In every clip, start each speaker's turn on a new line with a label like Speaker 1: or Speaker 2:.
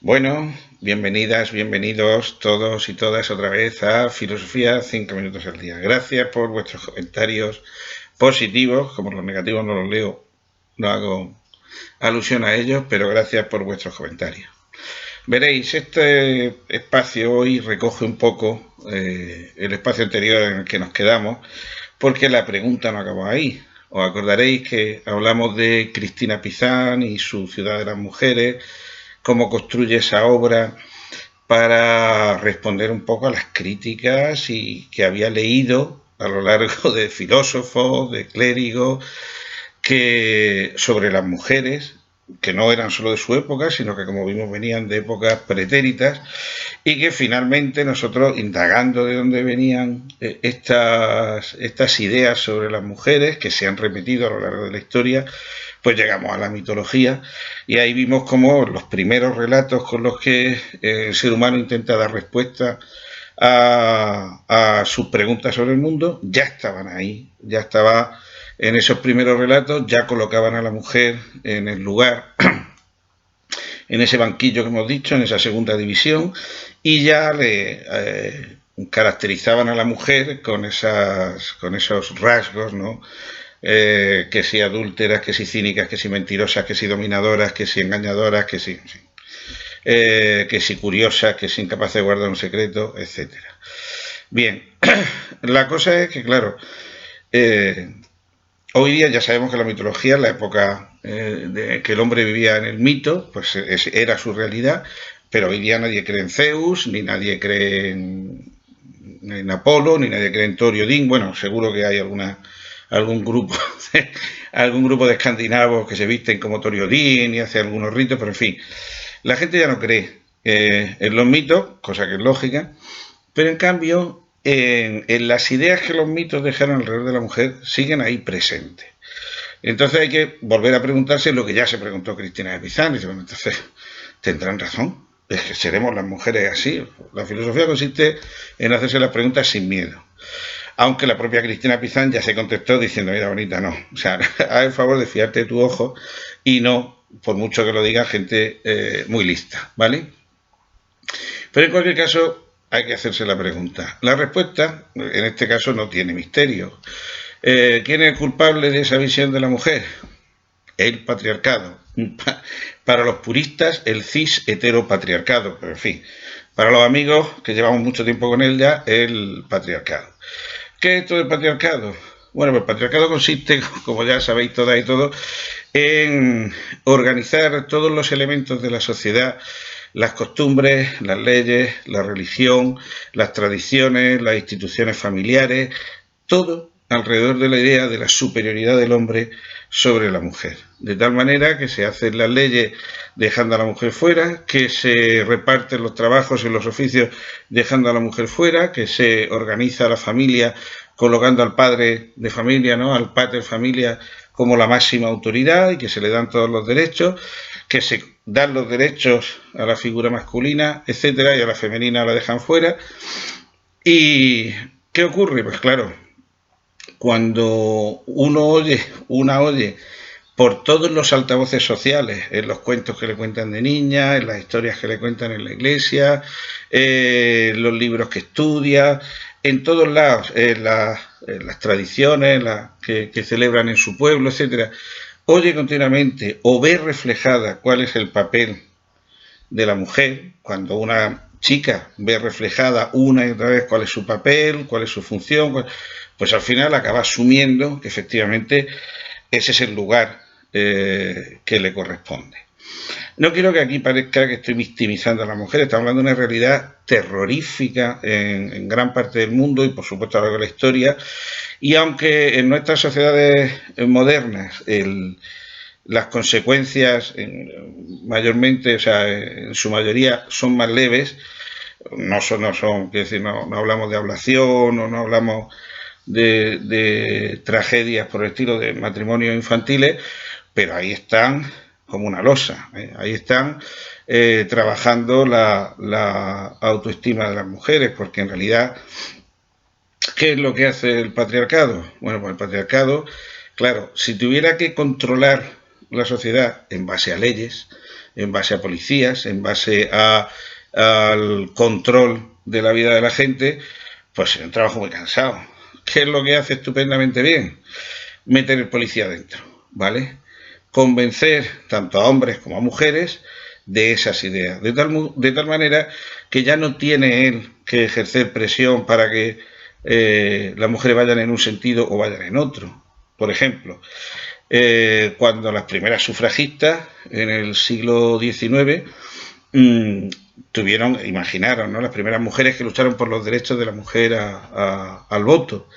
Speaker 1: Bueno, bienvenidas, bienvenidos todos y todas otra vez a Filosofía 5 minutos al día. Gracias por vuestros comentarios positivos, como los negativos no los leo, no hago alusión a ellos, pero gracias por vuestros comentarios. Veréis, este espacio hoy recoge un poco el espacio anterior en el que nos quedamos, porque la pregunta no acabó ahí. Os acordaréis que hablamos de Cristina Pizán y su Ciudad de las Mujeres, cómo construye esa obra para responder un poco a las críticas y que había leído a lo largo de filósofos, de clérigos, que sobre las mujeres, que no eran solo de su época, sino que como vimos venían de épocas pretéritas, y que finalmente nosotros, indagando de dónde venían estas ideas sobre las mujeres, que se han repetido a lo largo de la historia, pues llegamos a la mitología y ahí vimos como los primeros relatos con los que el ser humano intenta dar respuesta a sus preguntas sobre el mundo, ya estaban ahí, ya estaba en esos primeros relatos, ya colocaban a la mujer en el lugar, en ese banquillo que hemos dicho, en esa segunda división, y ya le caracterizaban a la mujer con esos rasgos, ¿no? Que si adúlteras, que si cínicas, que si mentirosas, que si dominadoras, que si engañadoras, que si curiosas, que si incapaces de guardar un secreto, etcétera. Bien, la cosa es que, claro, hoy día ya sabemos que la mitología, en la época de que el hombre vivía en el mito, pues era su realidad, pero hoy día nadie cree en Zeus, ni nadie cree en Apolo, ni nadie cree en Thor y Odín. Bueno, seguro que hay algún grupo algún grupo de escandinavos que se visten como Thor y Odín y hace algunos ritos, pero en fin, la gente ya no cree en los mitos, cosa que es lógica, pero en cambio en las ideas que los mitos dejaron alrededor de la mujer siguen ahí presentes. Entonces hay que volver a preguntarse lo que ya se preguntó Cristina de Pizán. Y dice, bueno, entonces tendrán razón. Es que seremos las mujeres así. La filosofía consiste en hacerse las preguntas sin miedo. Aunque la propia Cristina Pizán ya se contestó diciendo, mira, bonita, no. O sea, haz el favor de fiarte de tu ojo y no, por mucho que lo diga, gente muy lista, ¿vale? Pero en cualquier caso, hay que hacerse la pregunta. La respuesta, en este caso, no tiene misterio. ¿Quién es el culpable de esa visión de la mujer? El patriarcado. Para los puristas, el cis heteropatriarcado. Pero en fin, para los amigos que llevamos mucho tiempo con él ya, el patriarcado. ¿Qué es esto del patriarcado? Bueno, pues el patriarcado consiste, como ya sabéis todas y todos, en organizar todos los elementos de la sociedad, las costumbres, las leyes, la religión, las tradiciones, las instituciones familiares, todo alrededor de la idea de la superioridad del hombre sobre la mujer. De tal manera que se hacen las leyes dejando a la mujer fuera, que se reparten los trabajos y los oficios dejando a la mujer fuera, que se organiza la familia colocando al padre de familia, ¿no?, al pater familia, como la máxima autoridad y que se le dan todos los derechos, que se dan los derechos a la figura masculina, etcétera, y a la femenina la dejan fuera. ¿Y qué ocurre? Pues claro, cuando una oye por todos los altavoces sociales, en los cuentos que le cuentan de niña, en las historias que le cuentan en la iglesia, en los libros que estudia, en todos lados, en las tradiciones que celebran en su pueblo, etcétera, oye continuamente o ve reflejada cuál es el papel de la mujer, cuando una chica ve reflejada una y otra vez cuál es su papel, cuál es su función, pues al final acaba asumiendo que efectivamente ese es el lugar que le corresponde. No quiero que aquí parezca que estoy victimizando a las mujeres, estamos hablando de una realidad terrorífica en gran parte del mundo y por supuesto a lo largo de la historia, y aunque en nuestras sociedades modernas las consecuencias mayormente, o sea, en su mayoría son más leves, no son, quiero decir, no hablamos de ablación o no hablamos de tragedias por el estilo de matrimonios infantiles, pero ahí están como una losa, ahí están trabajando la autoestima de las mujeres, porque en realidad, ¿qué es lo que hace el patriarcado? Bueno, pues el patriarcado, claro, si tuviera que controlar la sociedad en base a leyes, en base a policías, en base al control de la vida de la gente, pues es un trabajo muy cansado. ¿Qué es lo que hace estupendamente bien? Meter el policía dentro, ¿vale? Convencer tanto a hombres como a mujeres de esas ideas, de tal manera que ya no tiene él que ejercer presión para que las mujeres vayan en un sentido o vayan en otro. Por ejemplo, cuando las primeras sufragistas en el siglo XIX imaginaron, ¿no?, las primeras mujeres que lucharon por los derechos de la mujer al voto.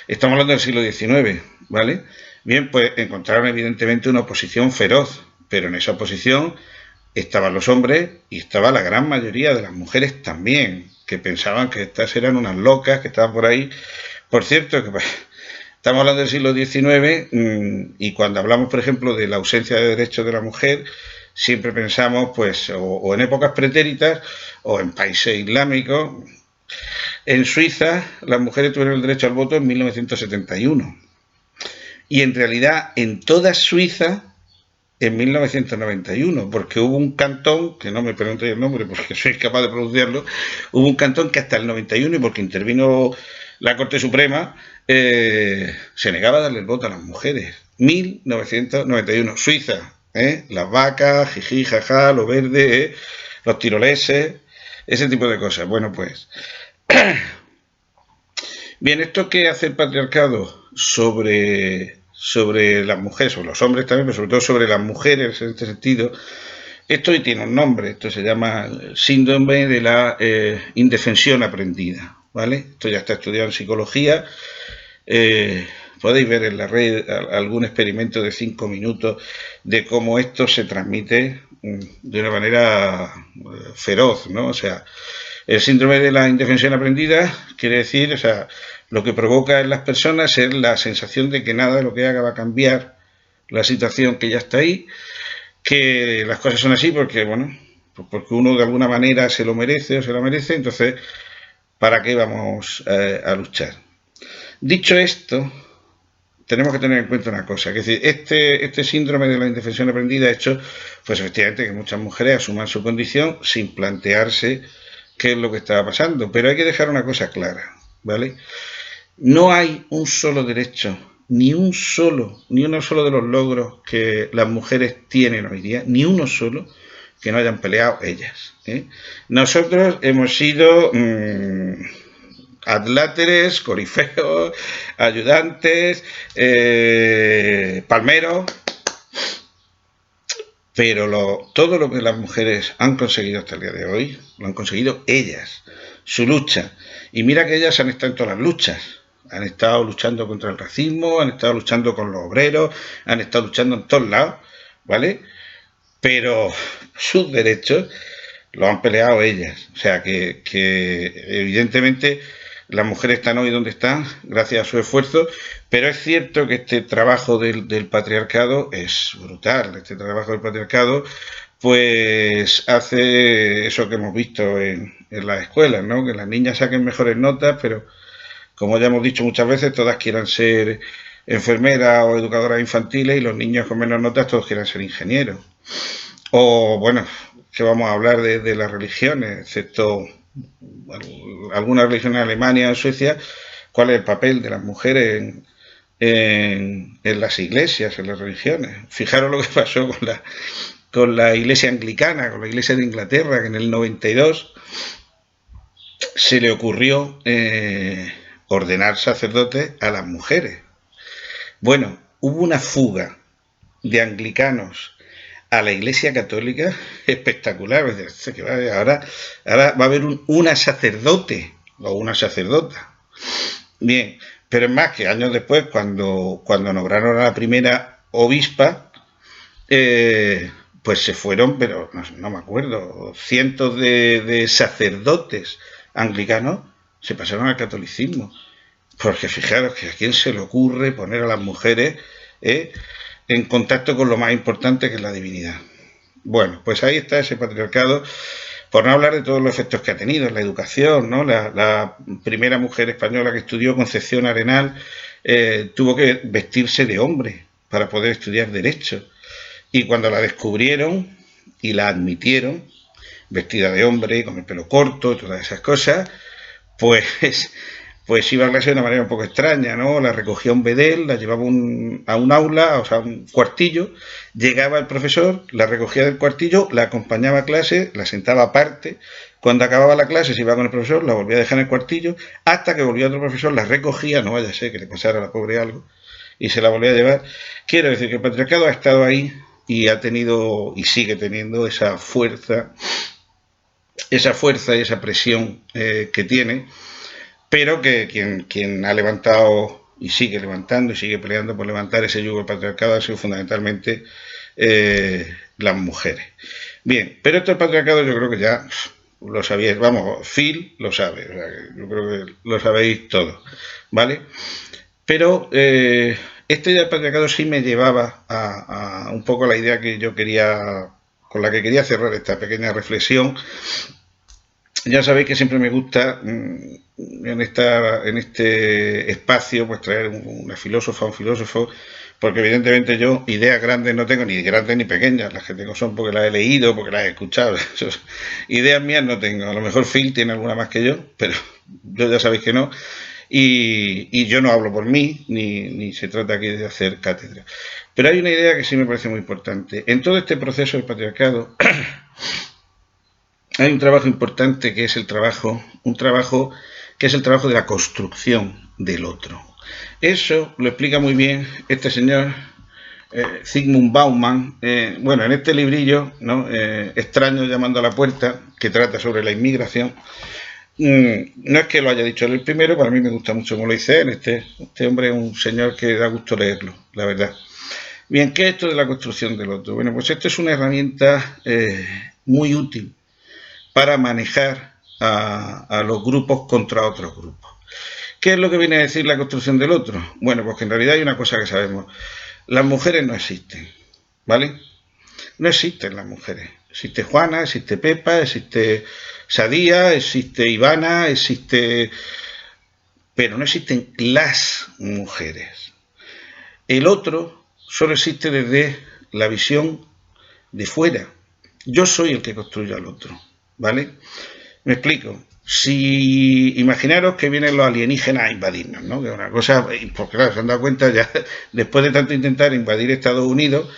Speaker 1: Estamos hablando del siglo XIX, ¿vale? Bien, pues encontraron evidentemente una oposición feroz, pero en esa oposición estaban los hombres y estaba la gran mayoría de las mujeres también, que pensaban que estas eran unas locas, que estaban por ahí. Por cierto, que estamos hablando del siglo XIX y cuando hablamos, por ejemplo, de la ausencia de derechos de la mujer, siempre pensamos, pues, o en épocas pretéritas o en países islámicos. En Suiza, las mujeres tuvieron el derecho al voto en 1971. Y en realidad, en toda Suiza, en 1991, porque hubo un cantón, que no me preguntéis el nombre porque soy capaz de pronunciarlo, hubo un cantón que hasta el 91, y porque intervino la Corte Suprema, se negaba a darle el voto a las mujeres. 1991, Suiza, las vacas, jiji, jaja, lo verde, los tiroleses, ese tipo de cosas. Bueno, pues bien, ¿esto qué hace el patriarcado sobre las mujeres, sobre los hombres también, pero sobre todo sobre las mujeres en este sentido? Esto tiene un nombre, esto se llama síndrome de la indefensión aprendida, ¿vale? Esto ya está estudiado en psicología. Podéis ver en la red algún experimento de 5 minutos de cómo esto se transmite de una manera feroz, ¿no? O sea, el síndrome de la indefensión aprendida quiere decir, o sea, lo que provoca en las personas es la sensación de que nada de lo que haga va a cambiar la situación que ya está ahí, que las cosas son así porque, bueno, pues porque uno de alguna manera se lo merece o se la merece, entonces, ¿para qué vamos a luchar? Dicho esto, tenemos que tener en cuenta una cosa, que es decir, este síndrome de la indefensión aprendida ha hecho, pues efectivamente, que muchas mujeres asuman su condición sin plantearse qué es lo que estaba pasando, pero hay que dejar una cosa clara, ¿vale? No hay un solo derecho, ni uno solo de los logros que las mujeres tienen hoy día, ni uno solo, que no hayan peleado ellas. Nosotros hemos sido adláteres, corifeos, ayudantes, palmeros, pero todo lo que las mujeres han conseguido hasta el día de hoy, lo han conseguido ellas, su lucha. Y mira que ellas han estado en todas las luchas. Han estado luchando contra el racismo, han estado luchando con los obreros, han estado luchando en todos lados, ¿vale? Pero sus derechos los han peleado ellas. O sea que evidentemente las mujeres están hoy donde están gracias a su esfuerzo, pero es cierto que este trabajo del patriarcado es brutal. Este trabajo del patriarcado pues hace eso que hemos visto en las escuelas, ¿no? Que las niñas saquen mejores notas, pero como ya hemos dicho muchas veces, todas quieran ser enfermeras o educadoras infantiles y los niños con menos notas todos quieran ser ingenieros. O, bueno, que vamos a hablar de las religiones, excepto algunas religiones en Alemania o en Suecia, cuál es el papel de las mujeres en las iglesias, en las religiones. Fijaros lo que pasó con la iglesia anglicana, con la iglesia de Inglaterra, que en el 92 se le ocurrió ordenar sacerdotes a las mujeres. Bueno, hubo una fuga de anglicanos a la Iglesia Católica espectacular. Ahora va a haber una sacerdote o una sacerdota. Bien, pero es más que años después, cuando nombraron a la primera obispa, pues se fueron, pero no me acuerdo, cientos de sacerdotes anglicanos se pasaron al catolicismo. Porque fijaros que a quién se le ocurre poner a las mujeres en contacto con lo más importante, que es la divinidad. Bueno, pues ahí está ese patriarcado, por no hablar de todos los efectos que ha tenido en la educación, ¿no? La primera mujer española que estudió, Concepción Arenal, tuvo que vestirse de hombre para poder estudiar Derecho. Y cuando la descubrieron, y la admitieron, vestida de hombre, con el pelo corto y todas esas cosas, pues, pues iba a clase de una manera un poco extraña, ¿no? La recogía un bedel, la llevaba a un aula, o sea, un cuartillo, llegaba el profesor, la recogía del cuartillo, la acompañaba a clase, la sentaba aparte, cuando acababa la clase se iba con el profesor, la volvía a dejar en el cuartillo, hasta que volvía otro profesor, la recogía, no vaya a ser que le pasara a la pobre algo, y se la volvía a llevar. Quiero decir que el patriarcado ha estado ahí y ha tenido y sigue teniendo esa fuerza y esa presión que tiene, pero que quien ha levantado y sigue levantando y sigue peleando por levantar ese yugo del patriarcado ha sido fundamentalmente las mujeres. Bien, pero esto del patriarcado yo creo que ya lo sabíais, vamos, Phil lo sabe, o sea, yo creo que lo sabéis todos, ¿vale? Pero esta idea del patriarcado sí me llevaba a un poco la idea que yo quería, con la que quería cerrar esta pequeña reflexión. Ya sabéis que siempre me gusta en este espacio pues traer una filósofa, un filósofo, porque evidentemente yo ideas grandes no tengo, ni grandes ni pequeñas, las que tengo son porque las he leído, porque las he escuchado. Ideas mías no tengo, a lo mejor Phil tiene alguna más que yo, pero yo ya sabéis que no. Y yo no hablo por mí, ni se trata aquí de hacer cátedra. Pero hay una idea que sí me parece muy importante. En todo este proceso del patriarcado hay un trabajo importante que es un trabajo que es el trabajo de la construcción del otro. Eso lo explica muy bien este señor Zygmunt Bauman, bueno, en este librillo, ¿no? Extraño llamando a la puerta, que trata sobre la inmigración. No es que lo haya dicho él el primero, para mí me gusta mucho como lo dice él. Este hombre es un señor que da gusto leerlo, la verdad. Bien, ¿qué es esto de la construcción del otro? Bueno, pues esto es una herramienta muy útil para manejar a los grupos contra otros grupos. ¿Qué es lo que viene a decir la construcción del otro? Bueno, pues que en realidad hay una cosa que sabemos. Las mujeres no existen, ¿vale? No existen las mujeres. Existe Juana, existe Pepa, existe Sadía, existe Ivana, existe... pero no existen las mujeres. El otro solo existe desde la visión de fuera. Yo soy el que construye al otro, ¿vale? Me explico. Si imaginaros que vienen los alienígenas a invadirnos, ¿no? Que es una cosa, porque claro, se han dado cuenta ya, después de tanto intentar invadir Estados Unidos,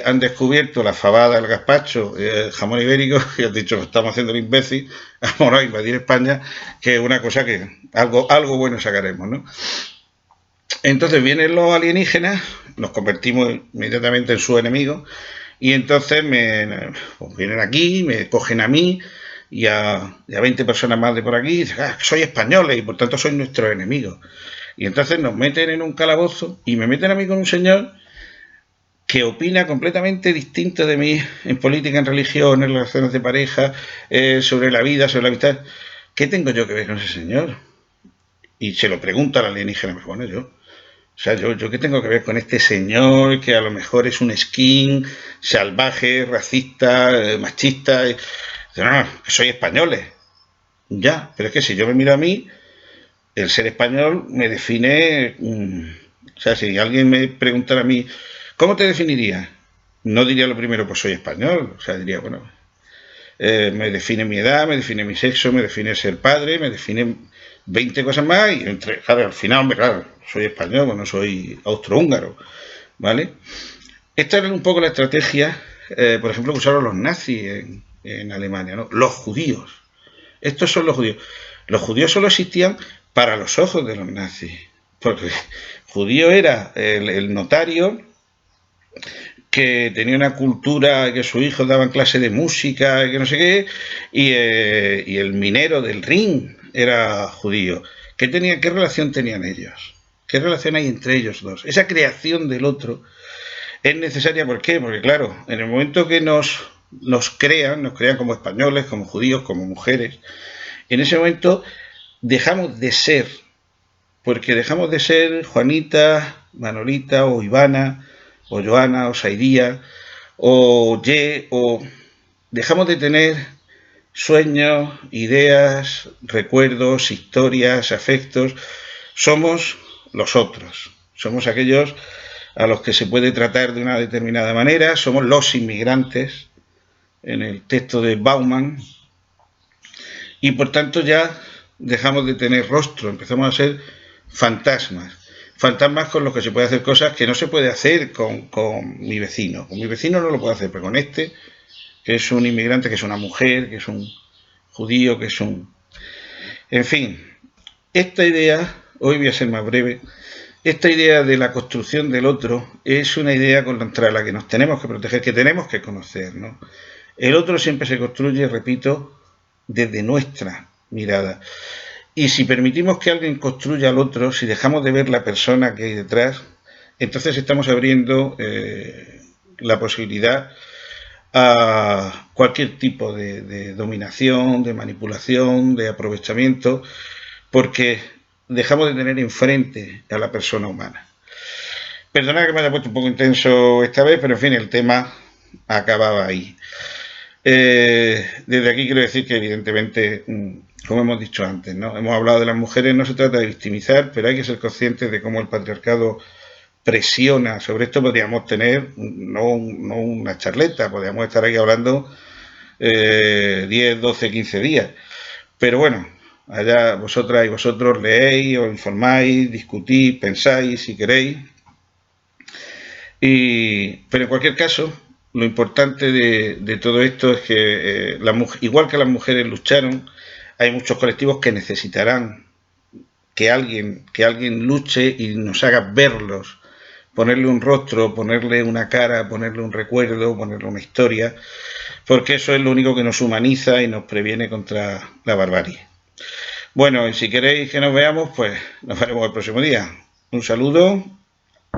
Speaker 1: han descubierto la fabada, el gazpacho, el jamón ibérico, y han dicho, estamos haciendo el imbécil, vamos a invadir España, que es una cosa que algo bueno sacaremos, ¿no? Entonces vienen los alienígenas, nos convertimos inmediatamente en sus enemigos, y entonces pues vienen aquí, me cogen a mí, y a 20 personas más de por aquí, y dicen, soy españoles y por tanto soy nuestros enemigos. Y entonces nos meten en un calabozo y me meten a mí con un señor que opina completamente distinto de mí en política, en religión, en relaciones de pareja, sobre la vida, sobre la amistad. ¿Qué tengo yo que ver con ese señor? Y se lo pregunta al alienígena, pues bueno, yo. O sea, yo qué tengo que ver con este señor que a lo mejor es un skin salvaje, racista, machista. No, que soy españoles. Ya, pero es que si yo me miro a mí, el ser español me define. O sea, si alguien me preguntara a mí, ¿cómo te definiría? No diría lo primero, pues soy español. O sea, diría, bueno, me define mi edad, me define mi sexo, me define ser padre, me define 20 cosas más. Y claro, al final, hombre, claro, soy español, bueno, soy austrohúngaro, ¿vale? Esta era un poco la estrategia, por ejemplo, que usaron los nazis en Alemania, ¿no? Los judíos. Estos son los judíos. Los judíos solo existían para los ojos de los nazis. Porque judío era el notario que tenía una cultura, que sus hijos daban clase de música, que no sé qué, y el minero del Rin era judío. ¿Qué relación tenían ellos? ¿Qué relación hay entre ellos dos? Esa creación del otro es necesaria, ¿por qué? Porque claro, en el momento que nos crean como españoles, como judíos, como mujeres, en ese momento dejamos de ser, porque dejamos de ser Juanita, Manolita o Ivana, o Joana, o Saidía, o Ye, o dejamos de tener sueños, ideas, recuerdos, historias, afectos. Somos los otros, somos aquellos a los que se puede tratar de una determinada manera, somos los inmigrantes, en el texto de Bauman, y por tanto ya dejamos de tener rostro, empezamos a ser fantasmas. Fantasmas con los que se puede hacer cosas que no se puede hacer con mi vecino. Con mi vecino no lo puedo hacer, pero con este, que es un inmigrante, que es una mujer, que es un judío, que es un... En fin, esta idea, hoy voy a ser más breve, esta idea de la construcción del otro es una idea contra la que nos tenemos que proteger, que tenemos que conocer, ¿no? El otro siempre se construye, repito, desde nuestra mirada. Y si permitimos que alguien construya al otro, si dejamos de ver la persona que hay detrás, entonces estamos abriendo la posibilidad a cualquier tipo de dominación, de manipulación, de aprovechamiento, porque dejamos de tener enfrente a la persona humana. Perdona que me haya puesto un poco intenso esta vez, pero en fin, el tema acababa ahí. Desde aquí quiero decir que evidentemente, como hemos dicho antes, ¿no? Hemos hablado de las mujeres, no se trata de victimizar, pero hay que ser conscientes de cómo el patriarcado presiona. Sobre esto podríamos tener no una charleta, podríamos estar aquí hablando 10, 12, 15 días. Pero bueno, allá vosotras y vosotros leéis, os informáis, discutís, pensáis si queréis. Pero en cualquier caso, lo importante de todo esto es que, igual que las mujeres lucharon, hay muchos colectivos que necesitarán que alguien luche y nos haga verlos, ponerle un rostro, ponerle una cara, ponerle un recuerdo, ponerle una historia, porque eso es lo único que nos humaniza y nos previene contra la barbarie. Bueno, y si queréis que nos veamos, pues nos veremos el próximo día. Un saludo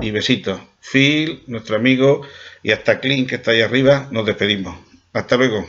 Speaker 1: y besitos. Phil, nuestro amigo, y hasta Clint, que está ahí arriba, nos despedimos. Hasta luego.